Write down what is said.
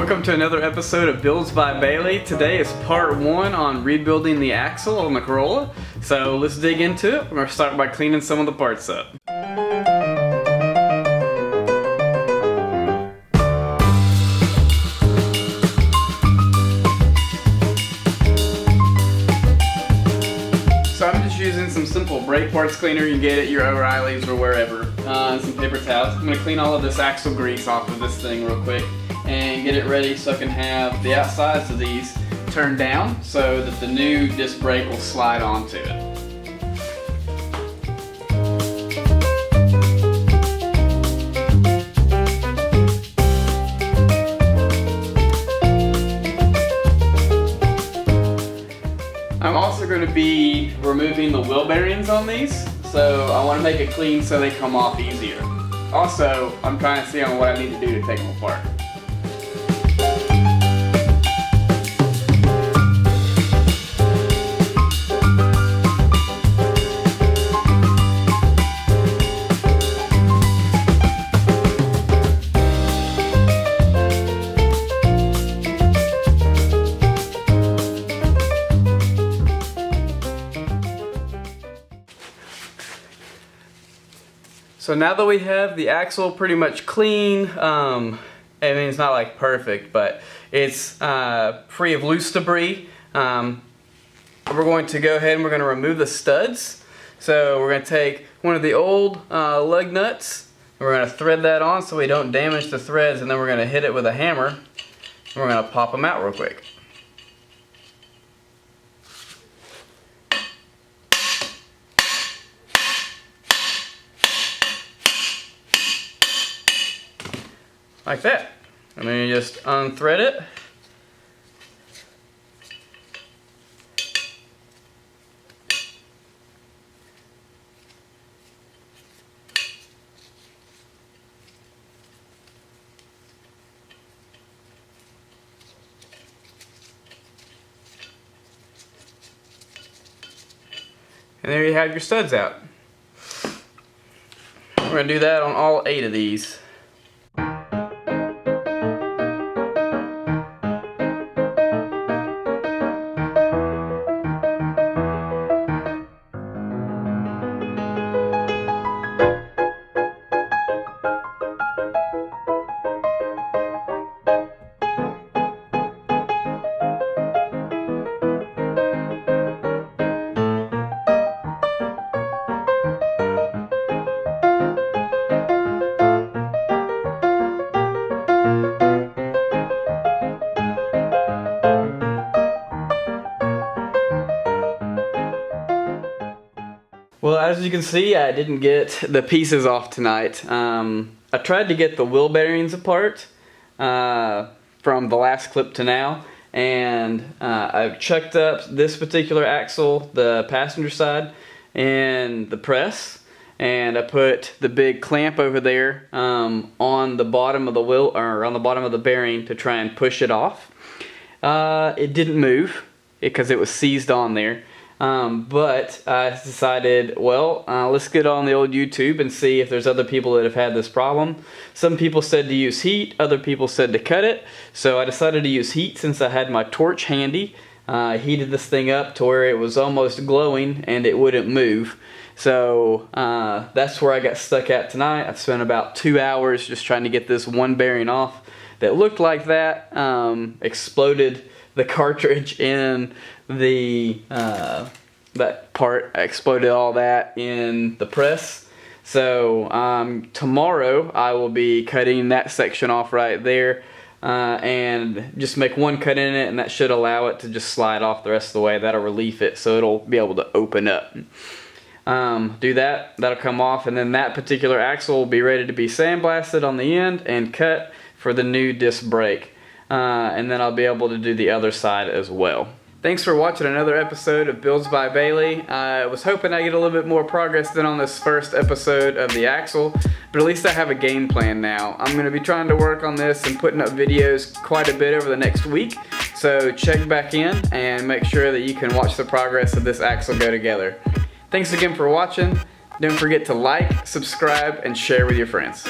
Welcome to another episode of Builds by Bailey. Today is part 1 on rebuilding the axle on the Corolla. So let's dig into it. We're going to start by cleaning some of the parts up. So I'm just using some simple brake parts cleaner. You can get it at your O'Reilly's or wherever. And some paper towels. I'm going to clean all of this axle grease off of this thing real quick and get it ready so I can have the outsides of these turned down so that the new disc brake will slide onto it. I'm also going to be removing the wheel bearings on these, so I want to make it clean so they come off easier. Also, I'm trying to see on what I need to do to take them apart. So now that we have the axle pretty much clean, I mean it's not like perfect, but it's free of loose debris. We're going to go ahead and we're going to remove the studs. So we're going to take one of the old lug nuts, and we're going to thread that on so we don't damage the threads, and then we're going to hit it with a hammer, and we're going to pop them out real quick. Like that. And then you just unthread it. And there you have your studs out. We're going to do that on all 8 of these. Well, as you can see, I didn't get the pieces off tonight. I tried to get the wheel bearings apart from the last clip to now, and I've chucked up this particular axle, the passenger side, and the press, and I put the big clamp over there on the bottom of the wheel, or on the bottom of the bearing, to try and push it off. It didn't move because it was seized on there. But I decided, well, let's get on the old YouTube and see if there's other people that have had this problem. Some people said to use heat, other people said to cut it. So I decided to use heat since I had my torch handy. I heated this thing up to where it was almost glowing and it wouldn't move. So that's where I got stuck at tonight. I spent about 2 hours just trying to get this one bearing off that looked like that. Exploded the cartridge in the that part. I exploded all that in the press. So tomorrow I will be cutting that section off right there and just make one cut in it, and that should allow it to just slide off the rest of the way. That'll relieve it so it'll be able to open up. Do that, that'll come off, and then that particular axle will be ready to be sandblasted on the end and cut for the new disc brake. And then I'll be able to do the other side as well. Thanks for watching another episode of Builds by Bailey. I was hoping I'd get a little bit more progress than on this first episode of the axle, but at least I have a game plan now. I'm going to be trying to work on this and putting up videos quite a bit over the next week, so check back in and make sure that you can watch the progress of this axle go together. Thanks again for watching. Don't forget to like, subscribe, and share with your friends.